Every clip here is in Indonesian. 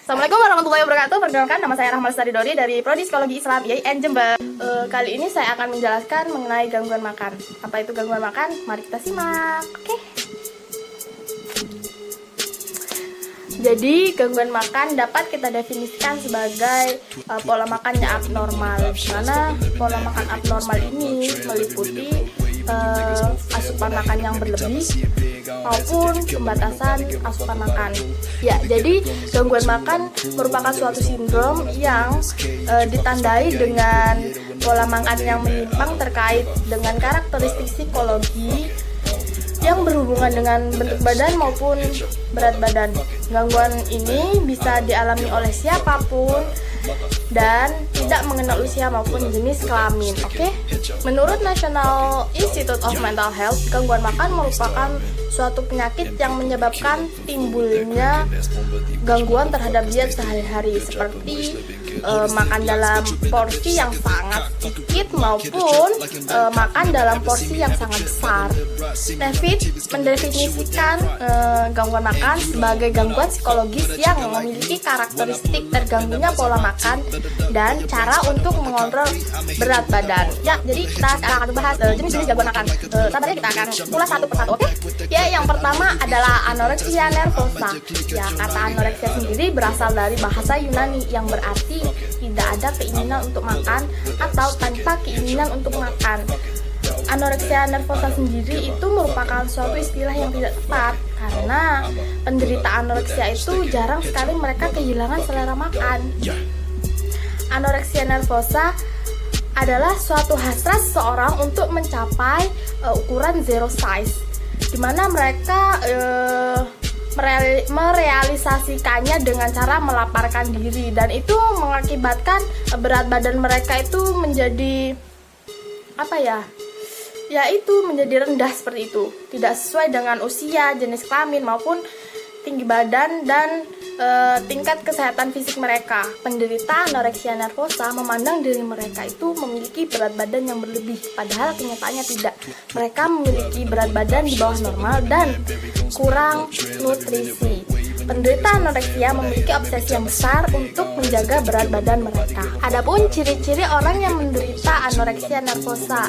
Assalamualaikum warahmatullahi wabarakatuh. Perkenalkan, nama saya Rahma Lestari Dori dari Prodi Psikologi Islam IAIN Jember. Kali ini saya akan menjelaskan mengenai gangguan makan. Apa itu gangguan makan? Mari kita simak. Oke. Jadi gangguan makan dapat kita definisikan sebagai pola makan yang abnormal. Di mana pola makan abnormal ini meliputi asupan makan yang berlebih maupun pembatasan asupan makan. Ya, jadi gangguan makan merupakan suatu sindrom yang ditandai dengan pola makan yang menyimpang terkait dengan karakteristik psikologi yang berhubungan dengan bentuk badan maupun berat badan. Gangguan ini bisa dialami oleh siapapun dan tidak mengenal usia maupun jenis kelamin. Oke? Menurut National Institute of Mental Health, gangguan makan merupakan suatu penyakit yang menyebabkan timbulnya gangguan terhadap diet sehari-hari, seperti makan dalam porsi yang sangat sedikit maupun makan dalam porsi yang sangat besar. David mendefinisikan gangguan makan sebagai gangguan psikologis yang memiliki karakteristik terganggunya pola makan dan cara untuk mengontrol berat badan. Ya, jadi kita sekarang akan bahas jenis-jenis gangguan makan. Sabarnya kita akan ulas satu persatu, oke? Ya, yang pertama adalah anoreksia nervosa. Ya, kata anoreksia sendiri berasal dari bahasa Yunani yang berarti tidak ada keinginan untuk makan atau tanpa keinginan untuk makan. Anoreksia nervosa sendiri itu merupakan suatu istilah yang tidak tepat karena penderita anoreksia itu jarang sekali mereka kehilangan selera makan. Anoreksia nervosa adalah suatu hasrat seseorang untuk mencapai ukuran zero size, di mana mereka merealisasikannya dengan cara melaparkan diri, dan itu mengakibatkan berat badan mereka itu menjadi menjadi rendah seperti itu, tidak sesuai dengan usia, jenis kelamin maupun tinggi badan dan tingkat kesehatan fisik mereka. Penderita anoreksia nervosa memandang diri mereka itu memiliki berat badan yang berlebih, padahal kenyataannya tidak. Mereka memiliki berat badan di bawah normal dan kurang nutrisi. Penderita anoreksia memiliki obsesi yang besar untuk menjaga berat badan mereka. Adapun ciri-ciri orang yang menderita anoreksia nervosa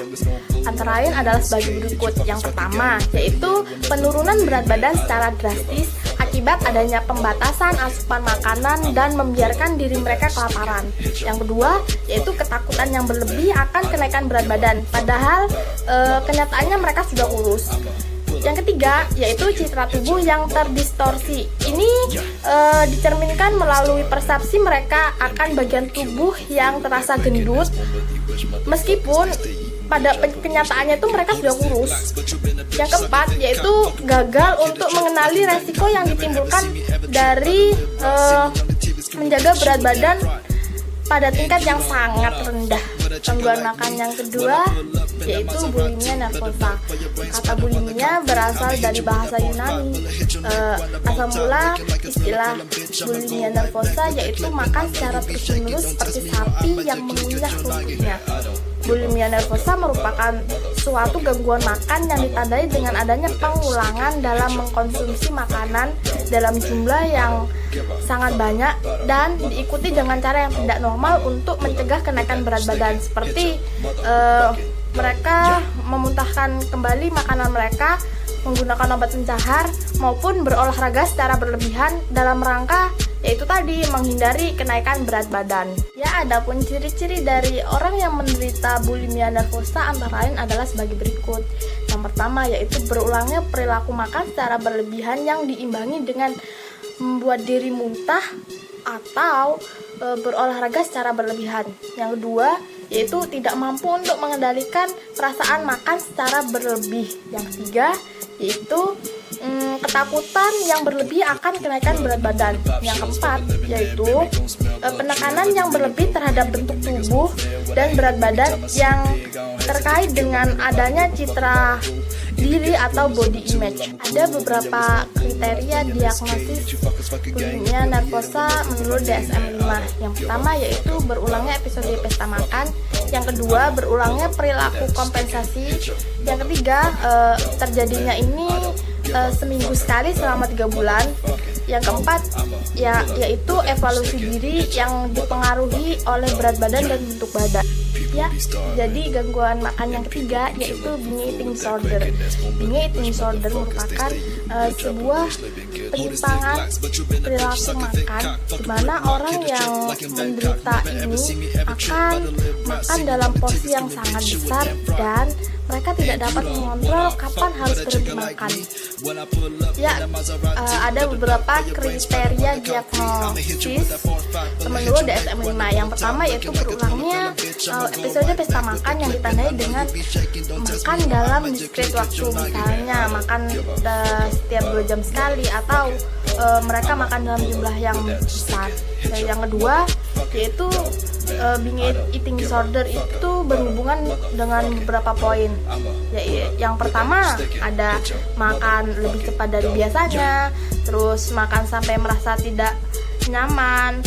antara lain adalah sebagai berikut. Yang pertama, yaitu penurunan berat badan secara drastis akibat adanya pembatasan asupan makanan dan membiarkan diri mereka kelaparan. Yang kedua, yaitu ketakutan yang berlebih akan kenaikan berat badan, padahal kenyataannya mereka sudah kurus. Yang ketiga, yaitu citra tubuh yang terdistorsi. Ini dicerminkan melalui persepsi mereka akan bagian tubuh yang terasa gendut, meskipun pada kenyataannya itu mereka sudah kurus. Yang keempat, yaitu gagal untuk mengenali resiko yang ditimbulkan dari menjaga berat badan pada tingkat yang sangat rendah. Gangguan makan yang kedua yaitu bulimia nervosa. Kata bulimia berasal dari bahasa Yunani. Asal mula istilah bulimia nervosa yaitu makan secara terus-menerus seperti sapi yang mengunyah rumputnya. Bulimia nervosa merupakan suatu gangguan makan yang ditandai dengan adanya pengulangan dalam mengkonsumsi makanan dalam jumlah yang sangat banyak dan diikuti dengan cara yang tidak normal untuk mencegah kenaikan berat badan, seperti mereka memuntahkan kembali makanan mereka, menggunakan obat pencahar maupun berolahraga secara berlebihan dalam rangka yaitu tadi menghindari kenaikan berat badan. Ya, adapun ciri-ciri dari orang yang menderita bulimia nervosa antara lain adalah sebagai berikut. Yang pertama, yaitu berulangnya perilaku makan secara berlebihan yang diimbangi dengan membuat diri muntah atau berolahraga secara berlebihan. Yang kedua, yaitu tidak mampu untuk mengendalikan perasaan makan secara berlebih. Yang ketiga, yaitu ketakutan yang berlebih akan kenaikan berat badan. Yang keempat, yaitu penekanan yang berlebih terhadap bentuk tubuh dan berat badan yang terkait dengan adanya citra diri atau body image. Ada beberapa kriteria diagnosis bulimia nervosa menurut DSM-5. Yang pertama yaitu berulangnya episode pesta makan. Yang kedua, berulangnya perilaku kompensasi. Yang ketiga, terjadinya ini seminggu sekali selama 3 bulan. yang keempat yaitu evaluasi diri yang dipengaruhi oleh berat badan dan bentuk badan. Ya, jadi gangguan makan yang ketiga yaitu binge eating disorder. Binge eating disorder merupakan sebuah penyimpangan perilaku makan di mana orang yang menderita ini akan makan dalam porsi yang sangat besar dan mereka tidak dapat mengontrol kapan harus berhenti makan. Ya, ada beberapa kriteria diagnosis menurut DSM-5. Yang pertama yaitu berulangnya episode pesta makan yang ditandai dengan makan dalam discrete waktu, misalnya makan setiap 2 jam sekali atau mereka makan dalam jumlah yang besar. Dan yang kedua yaitu binge eating disorder itu berhubungan dengan beberapa poin. Yang pertama ada makan lebih cepat dari biasanya, terus makan sampai merasa tidak nyaman.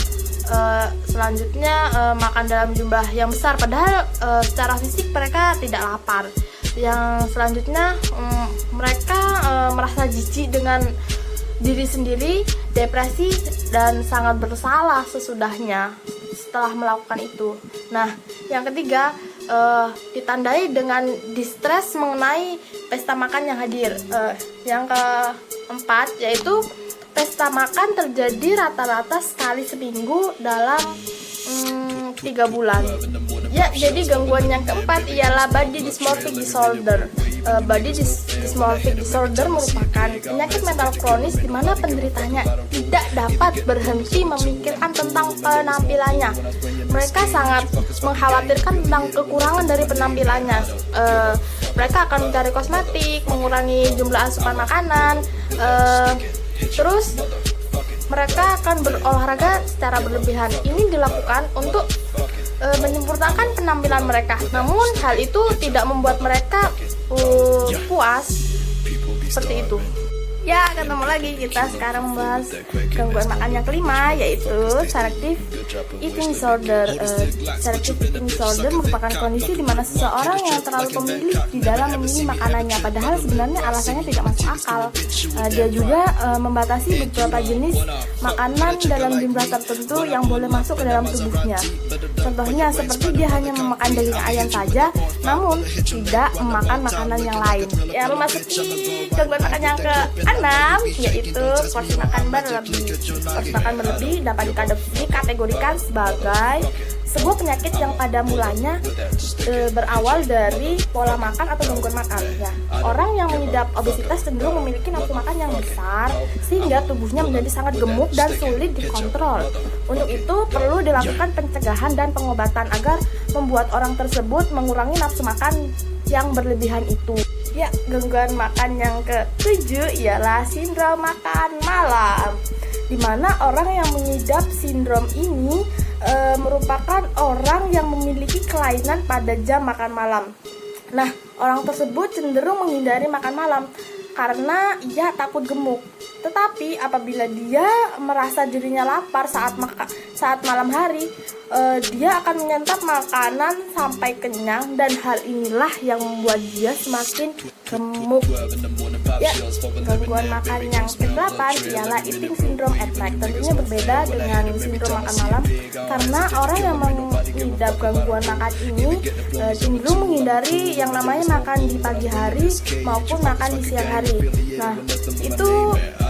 Selanjutnya makan dalam jumlah yang besar padahal secara fisik mereka tidak lapar. Yang selanjutnya mereka merasa jijik dengan diri sendiri, depresi dan sangat bersalah sesudahnya setelah melakukan itu. Nah, yang ketiga ditandai dengan distres mengenai pesta makan yang hadir. Yang keempat yaitu pesta makan terjadi rata-rata sekali seminggu dalam 3 bulan. Ya, jadi gangguan yang keempat ialah body dysmorphic disorder. Body dysmorphic disorder merupakan penyakit mental kronis di mana penderitanya tidak dapat berhenti memikirkan tentang penampilannya. Mereka sangat mengkhawatirkan tentang kekurangan dari penampilannya. Mereka akan mencari kosmetik, mengurangi jumlah asupan makanan, terus mereka akan berolahraga secara berlebihan. Ini dilakukan untuk menyempurnakan penampilan mereka. Namun hal itu tidak membuat mereka puas seperti itu. Ya, ketemu lagi kita sekarang membahas gangguan makan yang kelima yaitu selective eating disorder. Selective eating disorder merupakan kondisi di mana seseorang yang terlalu pemilih di dalam memilih makanannya, padahal sebenarnya alasannya tidak masuk akal. Dia juga membatasi beberapa jenis makanan dalam jumlah tertentu yang boleh masuk ke dalam tubuhnya. Contohnya seperti dia hanya memakan daging ayam saja, namun tidak memakan makanan yang lain. Ya, memasuki gangguan makan yang ke-6 yaitu porsi makan berlebih. Porsi makan berlebih dapat dikategorikan sebagai sebuah penyakit yang pada mulanya berawal dari pola makan atau gangguan makan. Ya, orang yang mengidap obesitas cenderung memiliki nafsu makan yang besar sehingga tubuhnya menjadi sangat gemuk dan sulit dikontrol. Untuk itu perlu dilakukan pencegahan dan pengobatan agar membuat orang tersebut mengurangi nafsu makan yang berlebihan itu. Ya, gangguan makan yang ke-7 ialah sindrom makan malam, di mana orang yang mengidap sindrom ini merupakan orang yang memiliki kelainan pada jam makan malam. Nah, orang tersebut cenderung menghindari makan malam karena ia takut gemuk. Tetapi apabila dia merasa dirinya lapar saat malam hari, dia akan menyantap makanan sampai kenyang dan hal inilah yang membuat dia semakin gemuk. Ya, gangguan makan yang ke-8 ialah eating syndrome at night. Tentunya berbeda dengan sindrom makan malam karena orang yang mengidap gangguan makan ini cenderung menghindari yang namanya makan di pagi hari maupun makan di siang hari. Nah, itu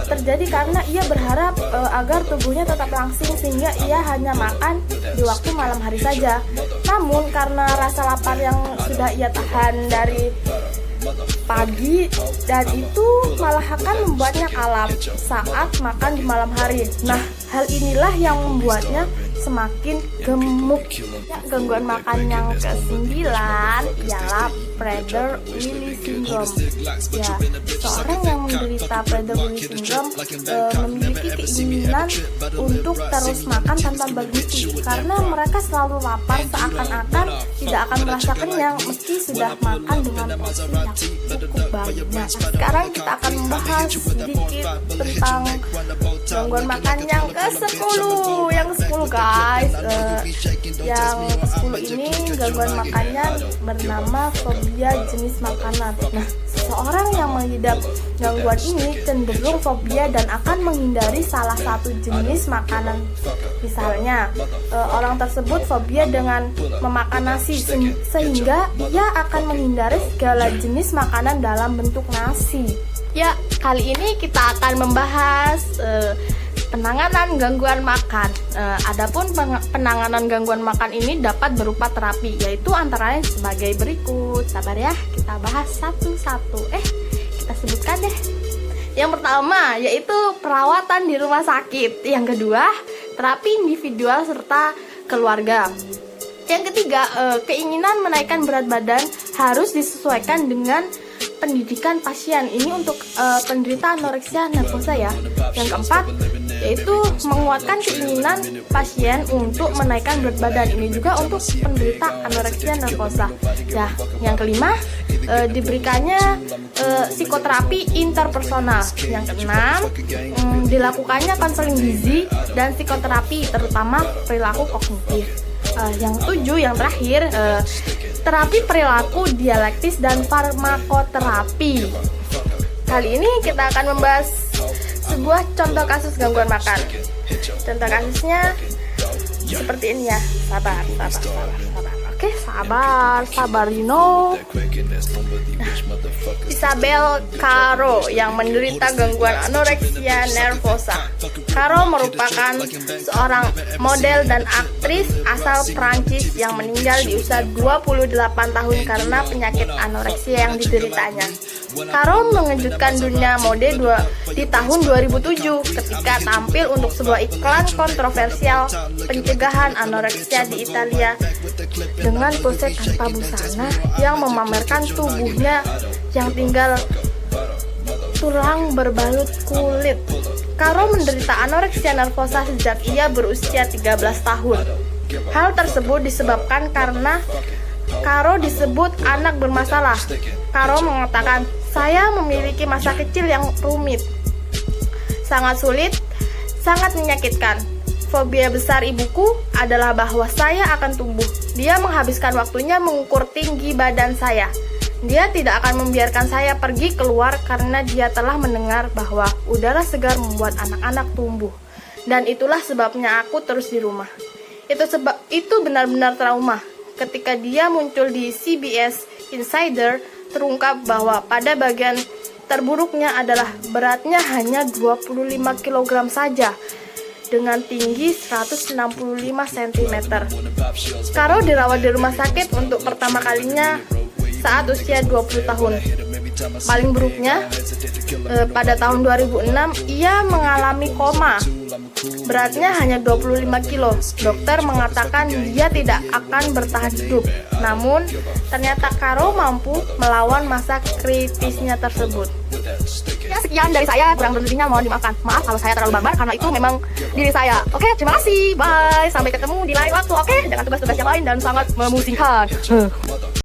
terjadi karena ia berharap agar tubuhnya tetap langsing sehingga ia hanya makan di waktu malam hari saja. Namun karena rasa lapar yang sudah ia tahan dari pagi dan itu malah akan membuatnya kalap saat makan di malam hari. Nah, hal inilah yang membuatnya semakin gemuk. Ya, gangguan makan yang ke-9 ialah Prader-Willi syndrome. Ya, seorang yang menderita Prader-Willi syndrome memiliki keinginan untuk terus makan tanpa berhenti karena mereka selalu lapar seakan-akan tidak akan merasa kenyang meski sudah makan dengan porsi yang cukup banyak. Nah, sekarang kita akan membahas sedikit tentang gangguan makan yang ke-10. Yang ke-10 guys, yang ke-10 ini gangguan makannya bernama fobia jenis makanan. Nah, Seseorang yang mengidap gangguan ini cenderung fobia dan akan menghindari salah satu jenis makanan. Misalnya, orang tersebut fobia dengan memakan nasi sehingga ia akan menghindari segala jenis makanan dalam bentuk nasi. Ya, kali ini kita akan membahas penanganan gangguan makan. Adapun penanganan gangguan makan ini dapat berupa terapi, yaitu antara lain sebagai berikut. Sabar ya, kita bahas satu-satu. Kita sebutkan deh. Yang pertama yaitu perawatan di rumah sakit. Yang kedua, terapi individual serta keluarga. Yang ketiga, keinginan menaikkan berat badan harus disesuaikan dengan pendidikan pasien. Ini untuk penderita anoreksia nervosa ya. Yang keempat yaitu menguatkan keinginan pasien untuk menaikkan berat badan. Ini juga untuk penderita anoreksia nervosa. Ya, yang kelima diberikannya psikoterapi interpersonal. Yang keenam dilakukannya konseling gizi dan psikoterapi terutama perilaku kognitif. Yang tujuh, yang terakhir, terapi perilaku dialektis dan farmakoterapi. Kali ini kita akan membahas sebuah contoh kasus gangguan makan. Contoh kasusnya seperti ini ya. Sabar. Oke, sabar, you know. Isabel Caro yang menderita gangguan anoreksia nervosa. Caro merupakan seorang model dan aktris asal Prancis yang meninggal di usia 28 tahun karena penyakit anoreksia yang dideritanya. Caro mengejutkan dunia mode di tahun 2007 ketika tampil untuk sebuah iklan kontroversial pencegahan anoreksia di Italia dengan pose tanpa busana yang memamerkan tubuhnya yang tinggal tulang berbalut kulit. Caro menderita anoreksia nervosa sejak ia berusia 13 tahun. Hal tersebut disebabkan karena Caro disebut anak bermasalah. Caro mengatakan, "Saya memiliki masa kecil yang rumit, sangat sulit, sangat menyakitkan. Fobia besar ibuku adalah bahwa saya akan tumbuh. Dia menghabiskan waktunya mengukur tinggi badan saya. Dia tidak akan membiarkan saya pergi keluar karena dia telah mendengar bahwa udara segar membuat anak-anak tumbuh. Dan itulah sebabnya aku terus di rumah." Itu benar-benar trauma. Ketika dia muncul di CBS Insider, terungkap bahwa pada bagian terburuknya adalah beratnya hanya 25 kg saja dengan tinggi 165 cm. Caro dirawat di rumah sakit untuk pertama kalinya saat usia 20 tahun. Paling buruknya, pada tahun 2006 ia mengalami koma. Beratnya hanya 25 kilo. Dokter mengatakan dia tidak akan bertahan hidup. Namun, ternyata Caro mampu melawan masa kritisnya tersebut. Ya, sekian dari saya, kurang berlebihnya mohon dimaafkan. Maaf kalau saya terlalu barbar karena itu memang diri saya. Oke, terima kasih. Bye. Sampai ketemu di lain waktu. Oke, dengan tugas-tugas yang lain dan sangat memusingkan.